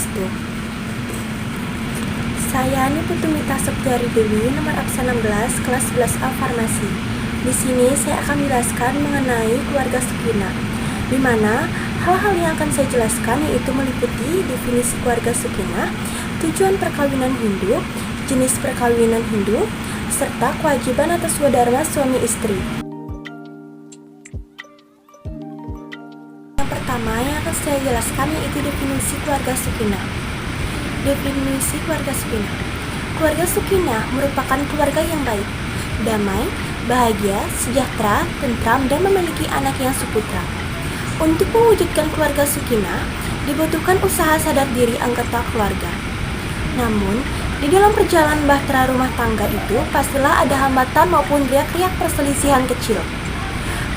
Swastiastu. Saya Niputungita Septiari Dewi, nomor absen 16, kelas 11A Farmasi. Di sini saya akan menjelaskan mengenai keluarga Sukinah, di mana hal-hal yang akan saya jelaskan yaitu meliputi definisi keluarga Sukinah, tujuan perkawinan Hindu, jenis perkawinan Hindu, serta kewajiban atas swadharma suami istri. Yang pertama yang akan saya jelaskan yaitu definisi keluarga Sukinah. Definisi keluarga Sukinah. Keluarga Sukinah merupakan keluarga yang baik, damai, bahagia, sejahtera, tentram, dan memiliki anak yang suputra. Untuk mewujudkan keluarga Sukinah, dibutuhkan usaha sadar diri anggota keluarga. Namun, di dalam perjalanan bahtera rumah tangga itu, pastilah ada hambatan maupun riak-riak perselisihan kecil.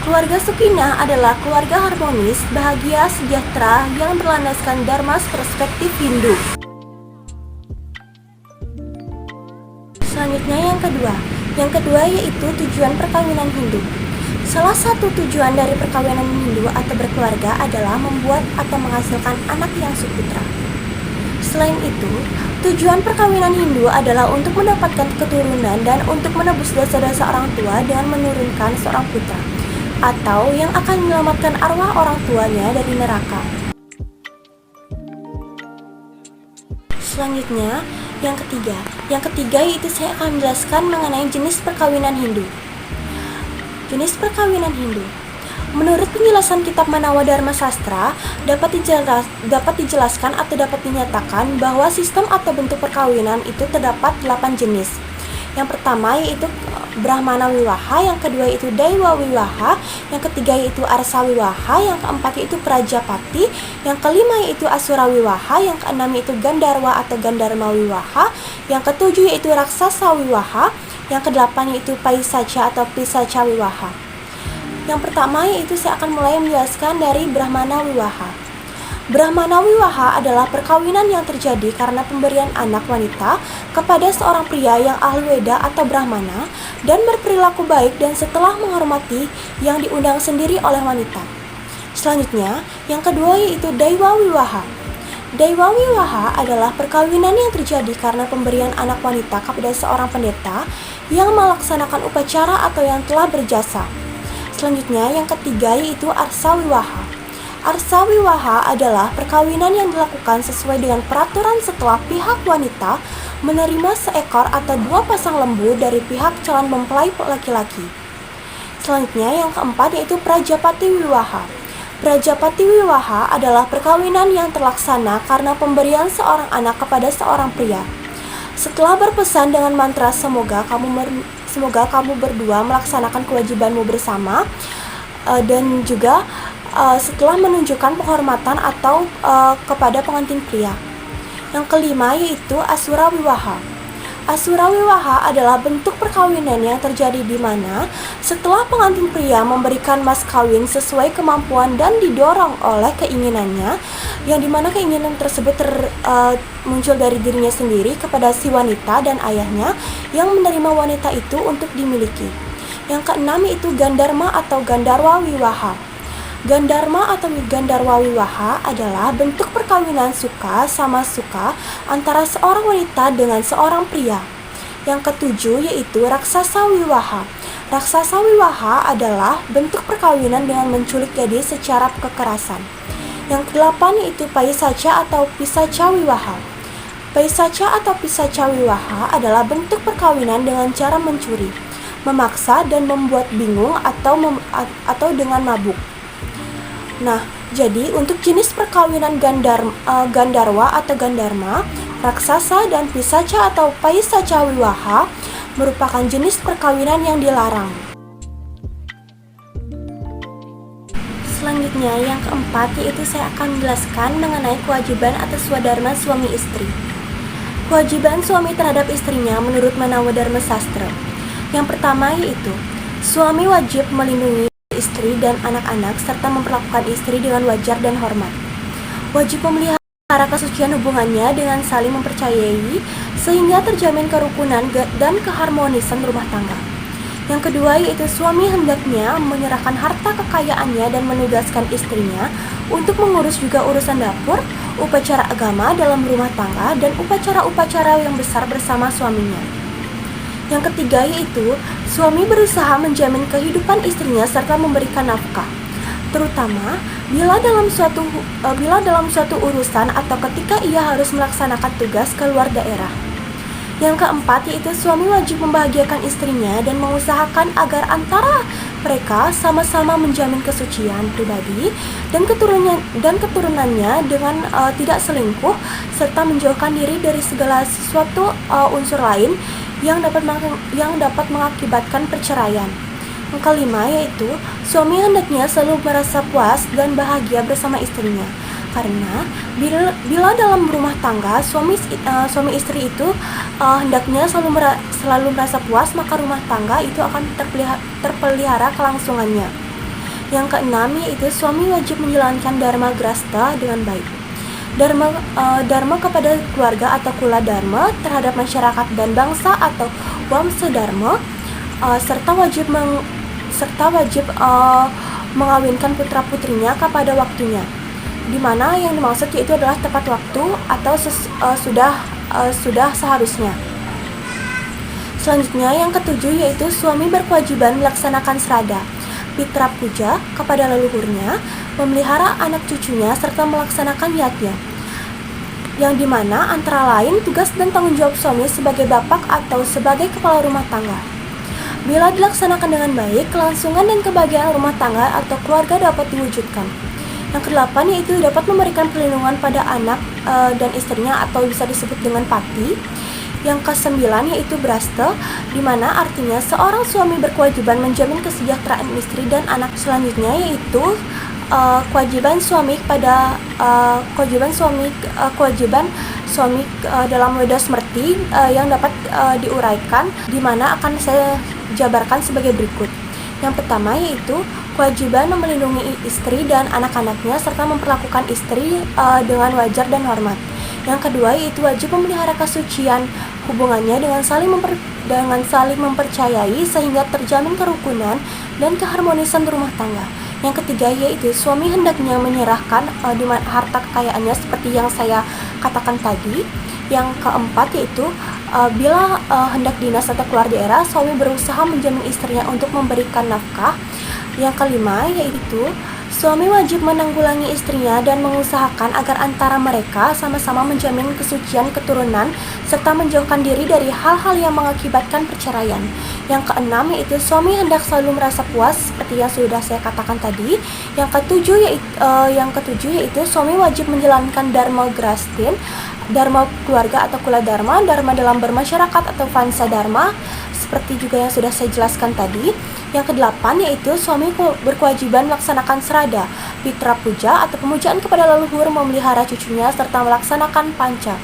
Keluarga Sukinah adalah keluarga harmonis, bahagia, sejahtera yang berlandaskan dharma perspektif Hindu. Selanjutnya yang kedua yaitu tujuan perkawinan Hindu. Salah satu tujuan dari perkawinan Hindu atau berkeluarga adalah membuat atau menghasilkan anak yang suputra. Selain itu, tujuan perkawinan Hindu adalah untuk mendapatkan keturunan dan untuk menebus dosa-dosa orang tua dengan menurunkan seorang putra, atau yang akan menyelamatkan arwah orang tuanya dari neraka. Selanjutnya, yang ketiga yaitu saya akan menjelaskan mengenai jenis perkawinan Hindu. Jenis perkawinan Hindu. Menurut penjelasan kitab Manawa Dharma Sastra, dapat dijelaskan atau dapat dinyatakan bahwa sistem atau bentuk perkawinan itu terdapat 8 jenis. Yang pertama yaitu Brahmana Wiwaha, yang kedua yaitu Daiwa Wiwaha, yang ketiga yaitu Arsa Wiwaha, yang keempat yaitu Prajapati, yang kelima yaitu Asura Wiwaha, yang keenam yaitu Gandarwa atau Gandarma Wiwaha, yang ketujuh yaitu Raksasa Wiwaha, yang kedelapan yaitu Paisacha atau Pisacha Wiwaha. Yang pertama yaitu saya akan mulai menjelaskan dari Brahmana Wiwaha. Brahmana Wiwaha adalah perkawinan yang terjadi karena pemberian anak wanita kepada seorang pria yang ahli Weda atau Brahmana dan berperilaku baik dan setelah menghormati yang diundang sendiri oleh wanita. Selanjutnya, yang kedua yaitu Daiwa Wiwaha. Daiwa Wiwaha adalah perkawinan yang terjadi karena pemberian anak wanita kepada seorang pendeta yang melaksanakan upacara atau yang telah berjasa. Selanjutnya, yang ketiga yaitu Arsa Wiwaha. Arsa Wiwaha adalah perkawinan yang dilakukan sesuai dengan peraturan setelah pihak wanita menerima seekor atau 2 pasang lembu dari pihak calon mempelai laki-laki. Selanjutnya yang keempat yaitu Prajapati Wiwaha. Prajapati Wiwaha adalah perkawinan yang terlaksana karena pemberian seorang anak kepada seorang pria. Setelah berpesan dengan mantra semoga kamu berdua melaksanakan kewajibanmu bersama, dan juga setelah menunjukkan penghormatan atau kepada pengantin pria. Yang kelima yaitu Asura Wiwaha. Asura Wiwaha adalah bentuk perkawinan yang terjadi di mana setelah pengantin pria memberikan mas kawin sesuai kemampuan dan didorong oleh keinginannya, yang dimana keinginan tersebut muncul dari dirinya sendiri kepada si wanita dan ayahnya yang menerima wanita itu untuk dimiliki. Yang keenam yaitu Gandarma atau Gandarwa Wiwaha. Gandarma atau Gandarwa Wiwaha adalah bentuk perkawinan suka sama suka antara seorang wanita dengan seorang pria. Yang ketujuh yaitu Raksasa Wiwaha. Raksasa Wiwaha adalah bentuk perkawinan dengan menculik gadis secara kekerasan. Yang kedelapan yaitu Paisacha atau Pisacha Wiwaha. Paisacha atau Pisacha Wiwaha adalah bentuk perkawinan dengan cara mencuri, memaksa dan membuat bingung atau dengan mabuk. Nah, jadi untuk jenis perkawinan Gandarwa atau Gandarma, Raksasa dan Pisacha atau Paisacha Wiwaha merupakan jenis perkawinan yang dilarang. Selanjutnya yang keempat yaitu saya akan menjelaskan mengenai kewajiban atas swadharma suami istri. Kewajiban suami terhadap istrinya menurut Manawa Dharma Sastra. Yang pertama yaitu suami wajib melindungi istri dan anak-anak serta memperlakukan istri dengan wajar dan hormat. Wajib memelihara kesucian hubungannya dengan saling mempercayai sehingga terjamin kerukunan dan keharmonisan rumah tangga. Yang kedua yaitu suami hendaknya menyerahkan harta kekayaannya dan menugaskan istrinya untuk mengurus juga urusan dapur, upacara agama dalam rumah tangga, dan upacara-upacara yang besar bersama suaminya. Yang ketiga yaitu suami berusaha menjamin kehidupan istrinya serta memberikan nafkah, terutama bila dalam suatu urusan atau ketika ia harus melaksanakan tugas keluar daerah. Yang keempat yaitu suami wajib membahagiakan istrinya dan mengusahakan agar antara mereka sama-sama menjamin kesucian pribadi dan keturunannya dengan tidak selingkuh serta menjauhkan diri dari segala sesuatu unsur lain yang dapat mengakibatkan perceraian. Yang kelima yaitu suami hendaknya selalu merasa puas dan bahagia bersama istrinya. Karena bila dalam rumah tangga suami istri itu hendaknya selalu merasa puas, maka rumah tangga itu akan terpelihara kelangsungannya. Yang keenam yaitu suami wajib menjalankan dharma grasta dengan baik. Dharma kepada keluarga atau kula dharma terhadap masyarakat dan bangsa atau wamsa dharma, serta wajib mengawinkan putra-putrinya kepada waktunya, di mana yang dimaksud yaitu adalah tepat waktu atau sudah seharusnya. Selanjutnya yang ketujuh yaitu suami berkewajiban melaksanakan srada, pitra puja kepada leluhurnya, memelihara anak cucunya serta melaksanakan yatnya, yang dimana antara lain tugas dan tanggung jawab suami sebagai bapak atau sebagai kepala rumah tangga. Bila dilaksanakan dengan baik, kelangsungan dan kebahagiaan rumah tangga atau keluarga dapat diwujudkan. Yang kedelapan yaitu dapat memberikan perlindungan pada anak dan istrinya atau bisa disebut dengan pati. Yang kesembilan yaitu braste, di mana artinya seorang suami berkewajiban menjamin kesejahteraan istri dan anak. Selanjutnya yaitu kewajiban suami dalam Weda Smrti yang dapat diuraikan, di mana akan saya jabarkan sebagai berikut. Yang pertama yaitu kewajiban melindungi istri dan anak-anaknya serta memperlakukan istri dengan wajar dan hormat. Yang kedua yaitu wajib memelihara kesucian hubungannya dengan saling mempercayai sehingga terjamin kerukunan dan keharmonisan rumah tangga. Yang ketiga yaitu suami hendaknya menyerahkan harta kekayaannya seperti yang saya katakan tadi. Yang keempat yaitu bila hendak dinas atau keluar daerah, suami berusaha menjamin istrinya untuk memberikan nafkah. Yang kelima yaitu suami wajib menanggulangi istrinya dan mengusahakan agar antara mereka sama-sama menjamin kesucian keturunan serta menjauhkan diri dari hal-hal yang mengakibatkan perceraian. Yang keenam yaitu suami hendak selalu merasa puas seperti yang sudah saya katakan tadi. Yang ketujuh yaitu suami wajib menjalankan dharma grastin, dharma keluarga atau kula dharma, dharma dalam bermasyarakat atau vansa dharma, seperti juga yang sudah saya jelaskan tadi. Yang kedelapan yaitu suami berkewajiban melaksanakan srada, pitra puja atau pemujaan kepada leluhur, memelihara cucunya serta melaksanakan panca,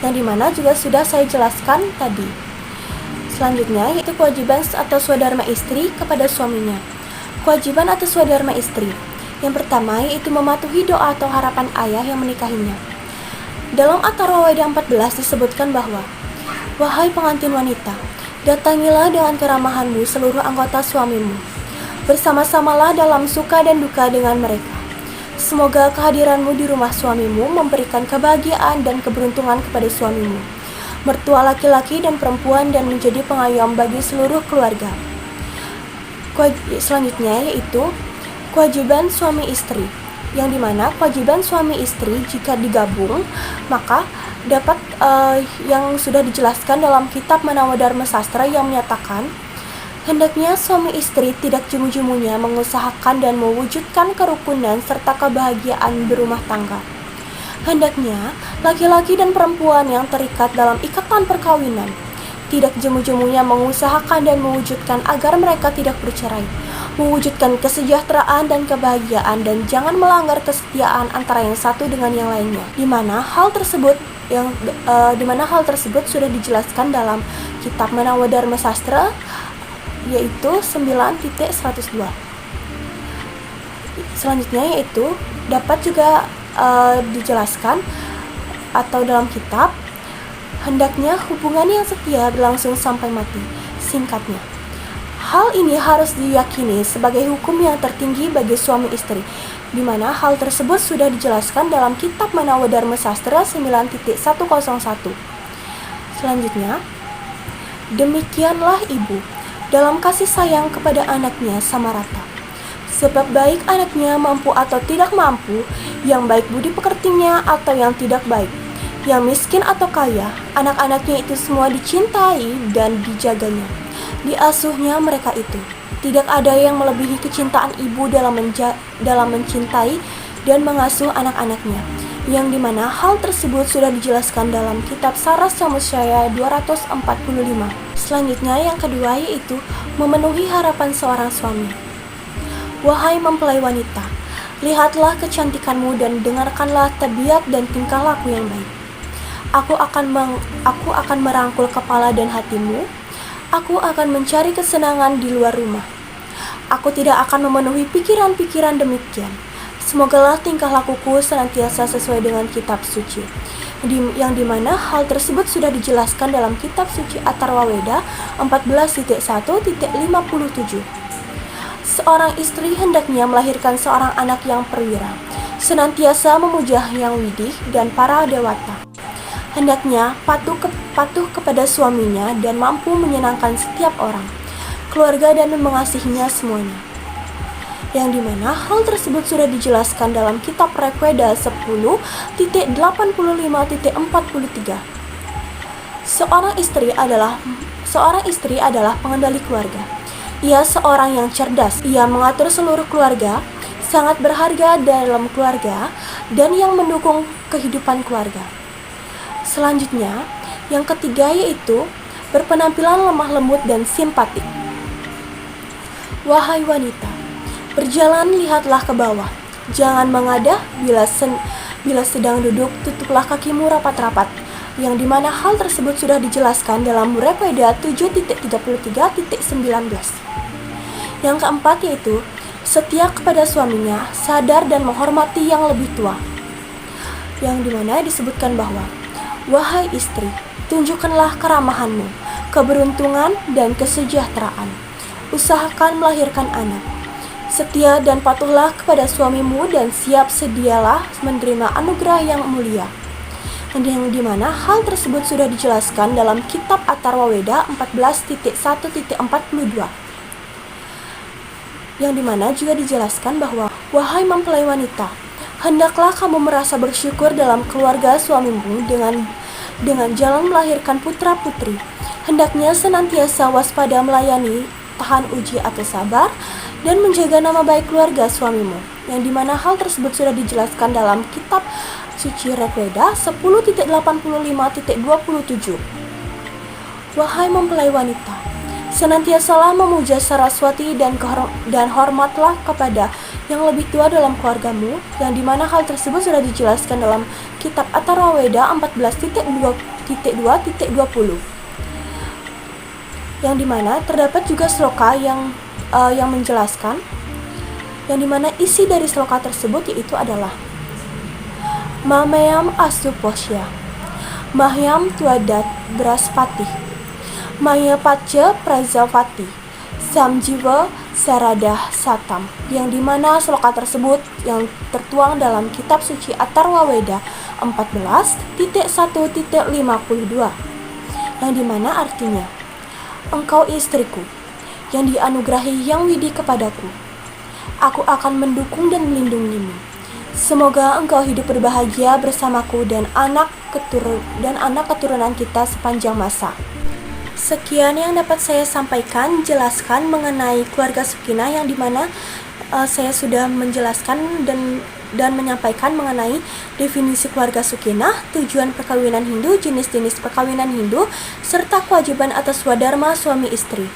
yang dimana juga sudah saya jelaskan tadi. Selanjutnya yaitu kewajiban atau swadharma istri kepada suaminya. Kewajiban atau swadharma istri yang pertama yaitu mematuhi doa atau harapan ayah yang menikahinya. Dalam Atharwa Weda 14 disebutkan bahwa, wahai pengantin wanita, datangilah dengan keramahanmu seluruh anggota suamimu. Bersama-samalah dalam suka dan duka dengan mereka. Semoga kehadiranmu di rumah suamimu memberikan kebahagiaan dan keberuntungan kepada suamimu, mertua laki-laki dan perempuan, dan menjadi pengayom bagi seluruh keluarga. Selanjutnya yaitu kewajiban suami istri, yang dimana kewajiban suami istri jika digabung maka dapat yang sudah dijelaskan dalam kitab Manawadharma Sastra yang menyatakan hendaknya suami istri tidak jemu-jemunya mengusahakan dan mewujudkan kerukunan serta kebahagiaan berumah tangga. Hendaknya laki-laki dan perempuan yang terikat dalam ikatan perkawinan tidak jemu-jemunya mengusahakan dan mewujudkan agar mereka tidak bercerai, mewujudkan kesejahteraan dan kebahagiaan, dan jangan melanggar kesetiaan antara yang satu dengan yang lainnya, di mana hal tersebut sudah dijelaskan dalam kitab Manawadharma Sastra yaitu 9.102. Selanjutnya yaitu dapat juga dijelaskan atau dalam kitab hendaknya hubungan yang setia berlangsung sampai mati. Singkatnya, Hal ini harus diyakini sebagai hukum yang tertinggi bagi suami istri, di mana hal tersebut sudah dijelaskan dalam Kitab Manawa Dharma Sastra 9.101. Selanjutnya, demikianlah ibu dalam kasih sayang kepada anaknya sama rata. Sebab baik anaknya mampu atau tidak mampu, yang baik budi pekertinya atau yang tidak baik, yang miskin atau kaya, anak-anaknya itu semua dicintai dan dijaganya, diasuhnya mereka itu. Tidak ada yang melebihi kecintaan ibu dalam mencintai dan mengasuh anak-anaknya, yang dimana hal tersebut sudah dijelaskan dalam kitab Saras Samusyaya 245. Selanjutnya yang kedua yaitu memenuhi harapan seorang suami. Wahai mempelai wanita, lihatlah kecantikanmu dan dengarkanlah tabiat dan tingkah laku yang baik. Aku akan merangkul kepala dan hatimu. Aku akan mencari kesenangan di luar rumah. Aku tidak akan memenuhi pikiran-pikiran demikian. Semogalah tingkah lakuku senantiasa sesuai dengan kitab suci, yang dimana hal tersebut sudah dijelaskan dalam kitab suci Atharwa Weda 14.1.57. Seorang istri hendaknya melahirkan seorang anak yang perwira, senantiasa memuja yang widih dan para dewata. Hendaknya patuh kepada suaminya dan mampu menyenangkan setiap orang, keluarga dan mengasihinya semuanya. Yang dimana hal tersebut sudah dijelaskan dalam kitab Rekweda 10.85.43. Seorang istri adalah pengendali keluarga. Ia seorang yang cerdas. Ia mengatur seluruh keluarga, sangat berharga dalam keluarga, dan yang mendukung kehidupan keluarga. Selanjutnya, yang ketiga yaitu berpenampilan lemah lembut dan simpatik. Wahai wanita, berjalan lihatlah ke bawah. Jangan mengadah bila sedang duduk, tutuplah kakimu rapat-rapat. Yang dimana hal tersebut sudah dijelaskan dalam Rekweda 7.33.19. Yang keempat yaitu setia kepada suaminya, sadar dan menghormati yang lebih tua. Yang dimana disebutkan bahwa, wahai istri, tunjukkanlah keramahanmu, keberuntungan dan kesejahteraan. Usahakan melahirkan anak. Setia dan patuhlah kepada suamimu dan siap sedialah menerima anugerah yang mulia. Yang dimana hal tersebut sudah dijelaskan dalam kitab Atharwa Weda 14.1.42. Yang dimana juga dijelaskan bahwa, wahai mempelai wanita, hendaklah kamu merasa bersyukur dalam keluarga suamimu dengan jalan melahirkan putra-putri. Hendaknya senantiasa waspada melayani, tahan uji atau sabar, dan menjaga nama baik keluarga suamimu. Yang dimana hal tersebut sudah dijelaskan dalam kitab suci Rekweda 10.85.27. Wahai mempelai wanita, senantiasalah memuja Saraswati dan hormatlah kepada yang lebih tua dalam keluargamu, yang dimana hal tersebut sudah dijelaskan dalam kitab Atharwa Weda 14.2.20. Yang dimana terdapat juga sloka yang menjelaskan, yang dimana isi dari sloka tersebut yaitu adalah Mamayam Asuposya, Mahyam Tuadat Braspati, Maya Pace Prajapati, Samjiva Saradah Satam. Yang dimana sloka tersebut yang tertuang dalam kitab suci Atharwa Weda 14.1.52. Yang dimana artinya, engkau istriku yang dianugerahi yang widih kepadaku. Aku akan mendukung dan melindungimu. Semoga engkau hidup berbahagia bersamaku dan anak keturunan kita sepanjang masa. Sekian yang dapat saya sampaikan, jelaskan mengenai keluarga Sukinah, yang dimana saya sudah menjelaskan dan menyampaikan mengenai definisi keluarga Sukinah, tujuan perkawinan Hindu, jenis-jenis perkawinan Hindu, serta kewajiban atas swadharma suami istri.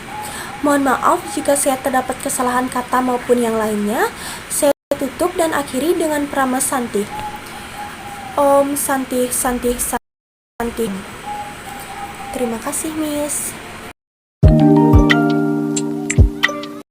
Mohon maaf jika saya terdapat kesalahan kata maupun yang lainnya. Saya tutup dan akhiri dengan Prama Santi. Om Santi Santi Santi. Terima kasih, Miss.